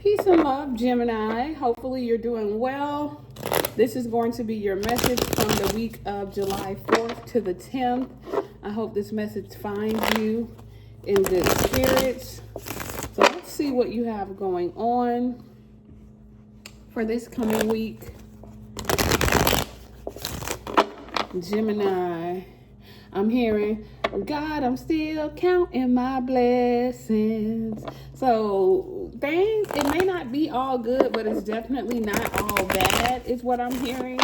Peace and love, Gemini. Hopefully you're doing well. This is going to be your message from the week of July 4th to the 10th. I hope this message finds you in good spirits. So let's see what you have going on for this coming week. Gemini, I'm hearing, God, I'm still counting my blessings. So things, it may not be all good, but it's definitely not all bad, is what I'm hearing,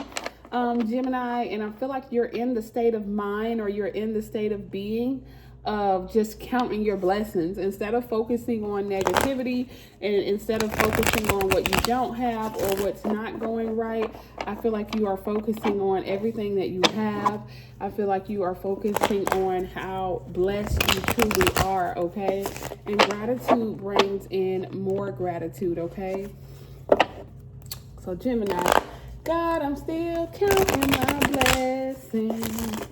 Gemini. And I feel like you're in the state of mind, or you're in the state of being, of just counting your blessings instead of focusing on negativity, and instead of focusing on what you don't have or what's not going right. I feel like you are focusing on everything that you have. I feel like you are focusing on how blessed you truly are, okay? And gratitude brings in more gratitude, okay? So Gemini, God, I'm still counting my blessings.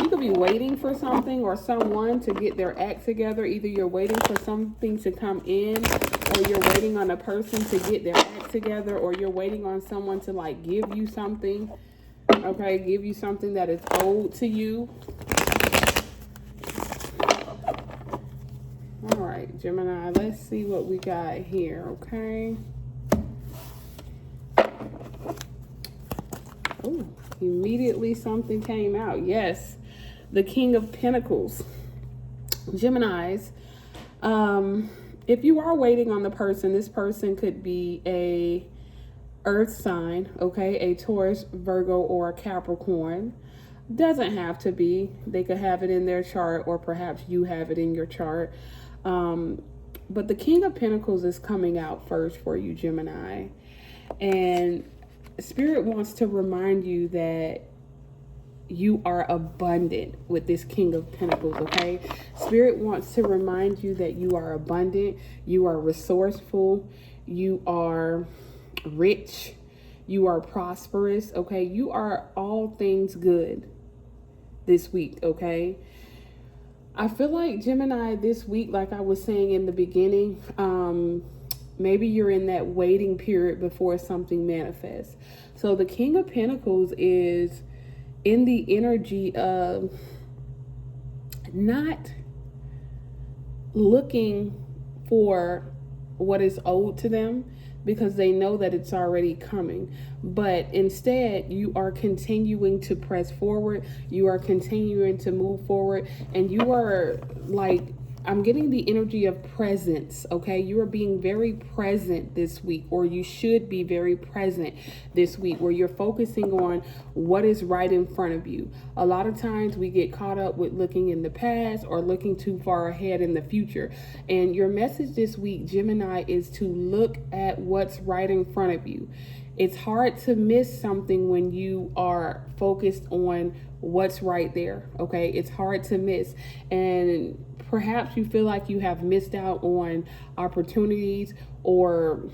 You could be waiting for something or someone to get their act together. Either you're waiting for something to come in, or you're waiting on a person to get their act together, or you're waiting on someone to like give you something, okay? Give you something that is owed to you. All right, Gemini, let's see what we got here, okay? Oh, immediately something came out. Yes, the King of Pentacles. Geminis, if you are waiting on the person, this person could be a earth sign, okay? A Taurus, Virgo, or a Capricorn. Doesn't have to be. They could have it in their chart, or perhaps you have it in your chart. But the King of Pentacles is coming out first for you, Gemini. And Spirit wants to remind you that you are abundant with this King of Pentacles, okay? Spirit wants to remind you that you are abundant, you are resourceful, you are rich, you are prosperous, okay? You are all things good this week, okay? I feel like, Gemini, this week, like I was saying in the beginning, maybe you're in that waiting period before something manifests. So the King of Pentacles is in the energy of not looking for what is owed to them, because they know that it's already coming. But instead, you are continuing to press forward. You are continuing to move forward. And you are like, I'm getting the energy of presence, okay? You are being very present this week, or you should be very present this week, where you're focusing on what is right in front of you. A lot of times we get caught up with looking in the past or looking too far ahead in the future. And your message this week, Gemini, is to look at what's right in front of you. It's hard to miss something when you are focused on what's right there, okay? It's hard to miss. And perhaps you feel like you have missed out on opportunities, or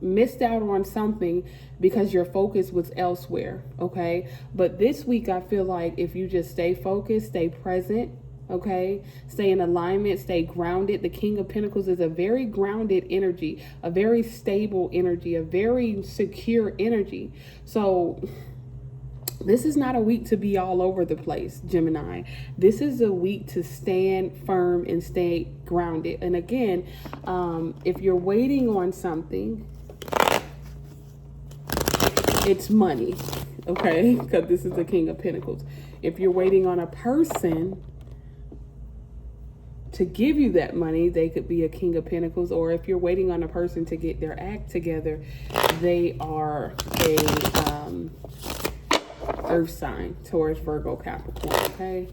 missed out on something because your focus was elsewhere, okay? But this week, I feel like if you just stay focused, stay present, okay? Stay in alignment, stay grounded. The King of Pentacles is a very grounded energy, a very stable energy, a very secure energy. So this is not a week to be all over the place, Gemini. This is a week to stand firm and stay grounded. And again, if you're waiting on something, it's money, okay? Because this is the King of Pentacles. If you're waiting on a person to give you that money, they could be a King of Pentacles. Or if you're waiting on a person to get their act together, they are a earth sign, Taurus, Virgo, Capricorn, okay?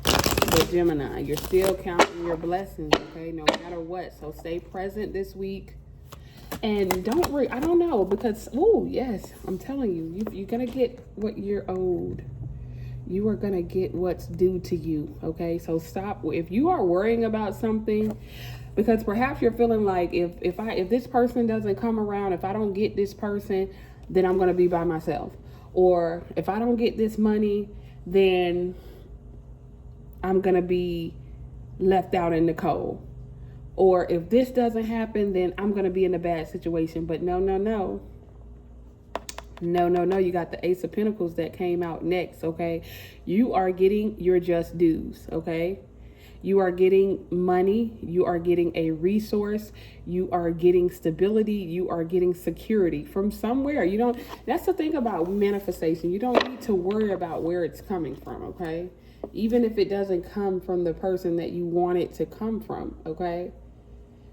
But Gemini, you're still counting your blessings, okay? No matter what. So stay present this week. And don't worry, I don't know, because, oh, yes, I'm telling you, you're going to get what you're owed. You are going to get what's due to you, okay? So stop. If you are worrying about something, because perhaps you're feeling like if this person doesn't come around, if I don't get this person, then I'm going to be by myself. Or if I don't get this money, then I'm going to be left out in the cold. or if this doesn't happen, then I'm going to be in a bad situation. But no, no, no. No, no, no. You got the Ace of Pentacles that came out next, okay? You are getting your just dues, okay? You are getting money. You are getting a resource. You are getting stability. You are getting security from somewhere. You don't, that's the thing about manifestation. You don't need to worry about where it's coming from, okay? Even if it doesn't come from the person that you want it to come from, okay?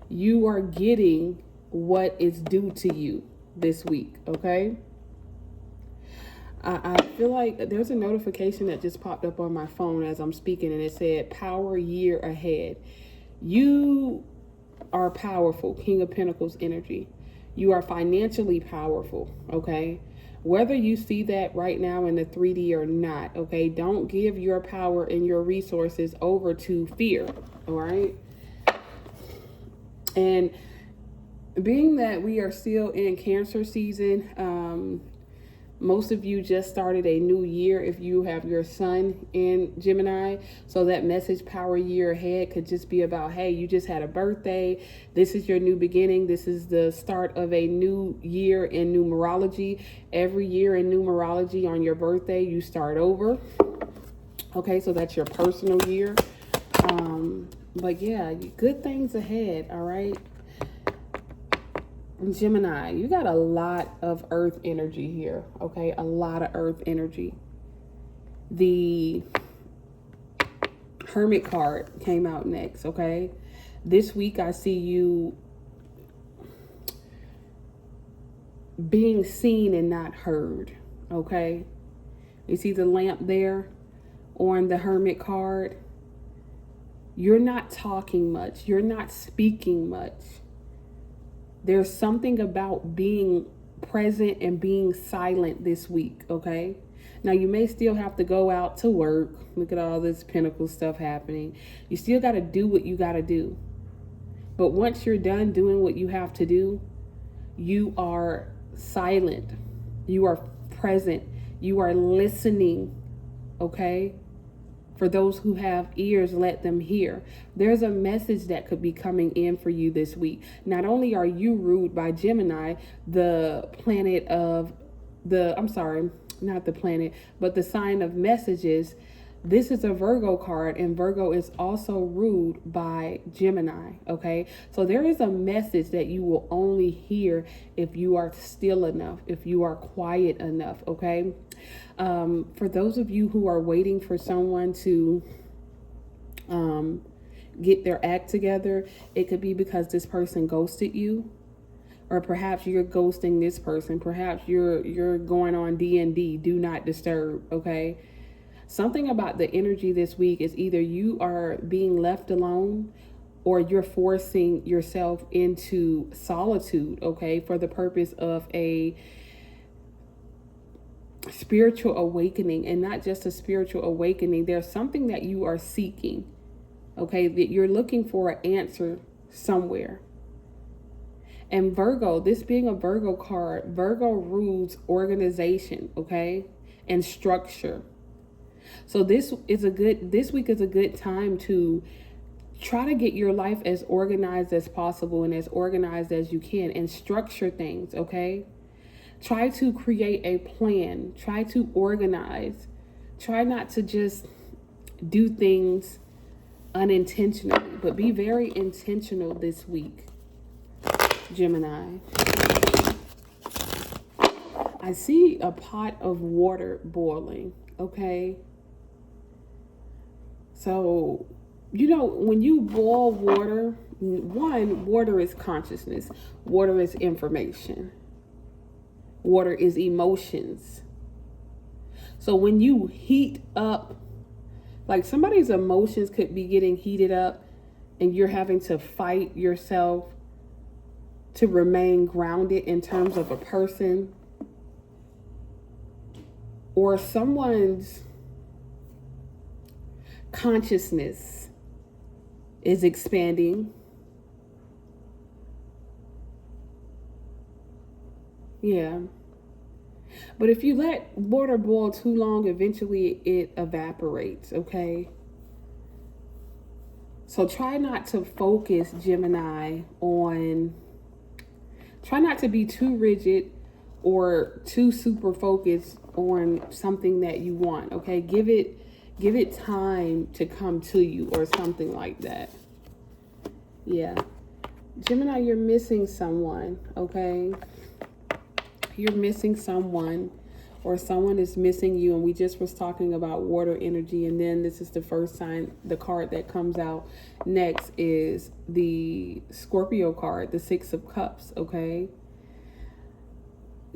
You are getting what is due to you this week, okay? I feel like there's a notification that just popped up on my phone as I'm speaking, and it said power year ahead. You are powerful, King of Pentacles energy. You are financially powerful, okay? Whether you see that right now in the 3D or not, okay? Don't give your power and your resources over to fear, all right? And being that we are still in Cancer season, most of you just started a new year if you have your sun in Gemini. So that message power year ahead could just be about, hey, you just had a birthday. This is your new beginning. This is the start of a new year in numerology. Every year in numerology on your birthday, you start over. Okay, so that's your personal year. But yeah, good things ahead, all right? Gemini, you got a lot of earth energy here, okay? A lot of earth energy. The Hermit card came out next, okay? This week I see you being seen and not heard, okay? You see the lamp there on the Hermit card? You're not talking much. You're not speaking much. There's something about being present and being silent this week, okay? Now, you may still have to go out to work. Look at all this Pentacle stuff happening. You still got to do what you got to do. But once you're done doing what you have to do, you are silent. You are present. You are listening, okay? For those who have ears, let them hear. There's a message that could be coming in for you this week. Not only are you ruled by Gemini, the planet of not the planet, but the sign of messages. This is a Virgo card, and Virgo is also ruled by Gemini, okay? So there is a message that you will only hear if you are still enough, if you are quiet enough, okay? For those of you who are waiting for someone to get their act together, it could be because this person ghosted you, or perhaps you're ghosting this person. Perhaps you're going on D&D, do not disturb, okay? Something about the energy this week is either you are being left alone or you're forcing yourself into solitude, okay, for the purpose of a spiritual awakening. And not just a spiritual awakening, there's something that you are seeking, okay, that you're looking for an answer somewhere. And Virgo, this being a Virgo card, Virgo rules organization, okay, and structure. So this week is a good time to try to get your life as organized as possible and as organized as you can, and structure things, okay? Try to create a plan. Try to organize. Try not to just do things unintentionally, but be very intentional this week, Gemini. I see a pot of water boiling, okay? So, you know, when you boil water, water is consciousness. Water is information. Water is emotions. So when you heat up, like somebody's emotions could be getting heated up and you're having to fight yourself to remain grounded in terms of a person, or someone's consciousness is expanding. Yeah. But if you let water boil too long, eventually it evaporates, okay? So try not to focus, Gemini, try not to be too rigid or too super focused on something that you want. Okay, give it time to come to you, or something like that. Yeah, Gemini, you're missing someone. Okay, you're missing someone, or someone is missing you. And we just was talking about water energy, and then this is the first sign. The card that comes out next is the Scorpio card, the Six of Cups. Okay,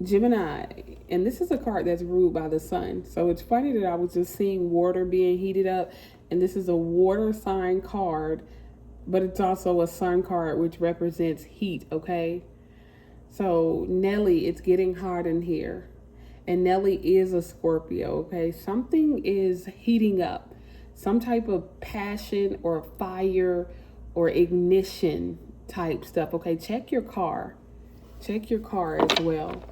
Gemini, and this is a card that's ruled by the sun. So it's funny that I was just seeing water being heated up, and this is a water sign card, but it's also a sun card, which represents heat. Okay, so Nelly, it's getting hot in here, and Nelly is a Scorpio. Okay, something is heating up, some type of passion or fire or ignition type stuff. Okay, check your car as well,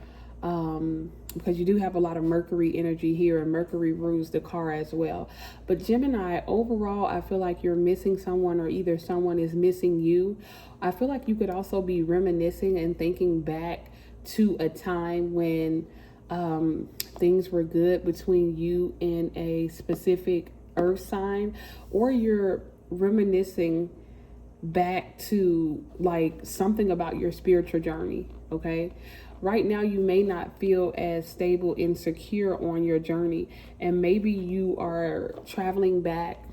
because you do have a lot of Mercury energy here, and Mercury rules the car as well. But Gemini, overall, I feel like you're missing someone, or either someone is missing you. I feel like you could also be reminiscing and thinking back to a time when things were good between you and a specific earth sign, or you're reminiscing back to like something about your spiritual journey. Okay, right now you may not feel as stable and secure on your journey, and maybe you are traveling back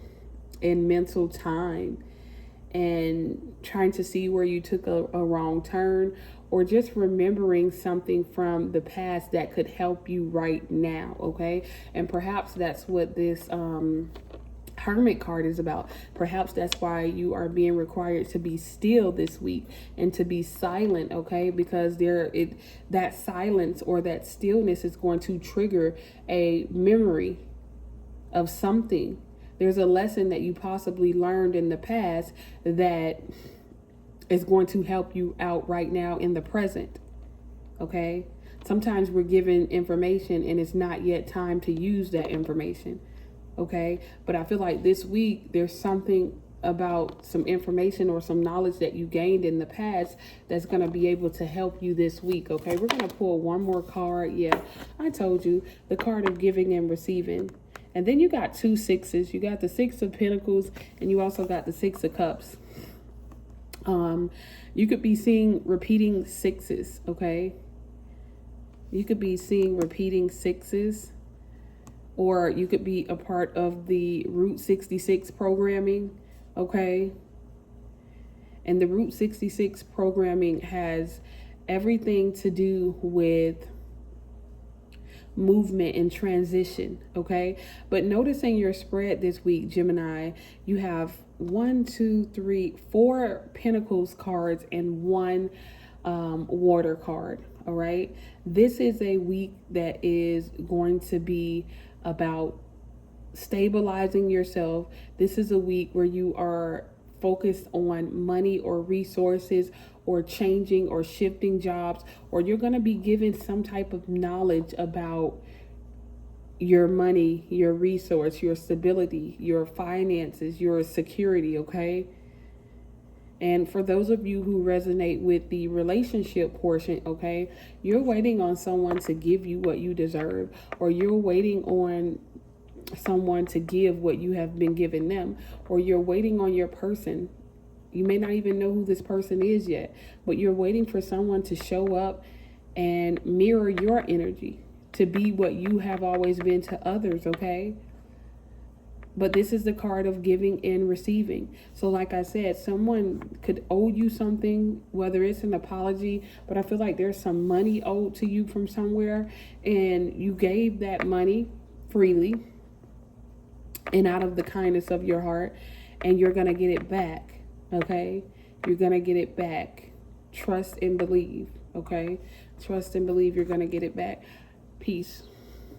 in mental time and trying to see where you took a wrong turn, or just remembering something from the past that could help you right now. Okay, and perhaps that's what this Hermit card is about. Perhaps that's why you are being required to be still this week and to be silent. Okay, because that silence or that stillness is going to trigger a memory of something. There's a lesson that you possibly learned in the past that is going to help you out right now in the present. Okay, sometimes we're given information and it's not yet time to use that information. Okay, but I feel like this week there's something about some information or some knowledge that you gained in the past that's going to be able to help you this week. Okay, we're going to pull one more card. Yeah, I told you, the card of giving and receiving. And then you got two sixes. You got the Six of Pentacles, and you also got the Six of Cups. You could be seeing repeating sixes. Okay, you could be seeing repeating sixes. Or you could be a part of the Route 66 programming, okay? And the Route 66 programming has everything to do with movement and transition, okay? But noticing your spread this week, Gemini, you have 4 Pentacles cards and 1 Water card, all right? This is a week that is going to be about stabilizing yourself. This is a week where you are focused on money or resources, or changing or shifting jobs, or you're going to be given some type of knowledge about your money, your resource, your stability, your finances, your security. Okay, and for those of you who resonate with the relationship portion, okay, you're waiting on someone to give you what you deserve, or you're waiting on someone to give what you have been giving them, or you're waiting on your person. You may not even know who this person is yet, but you're waiting for someone to show up and mirror your energy, to be what you have always been to others. Okay, but this is the card of giving and receiving. So like I said, someone could owe you something, whether it's an apology, but I feel like there's some money owed to you from somewhere, and you gave that money freely and out of the kindness of your heart, and you're going to get it back. Okay, you're going to get it back. Trust and believe. Okay, trust and believe you're going to get it back. Peace.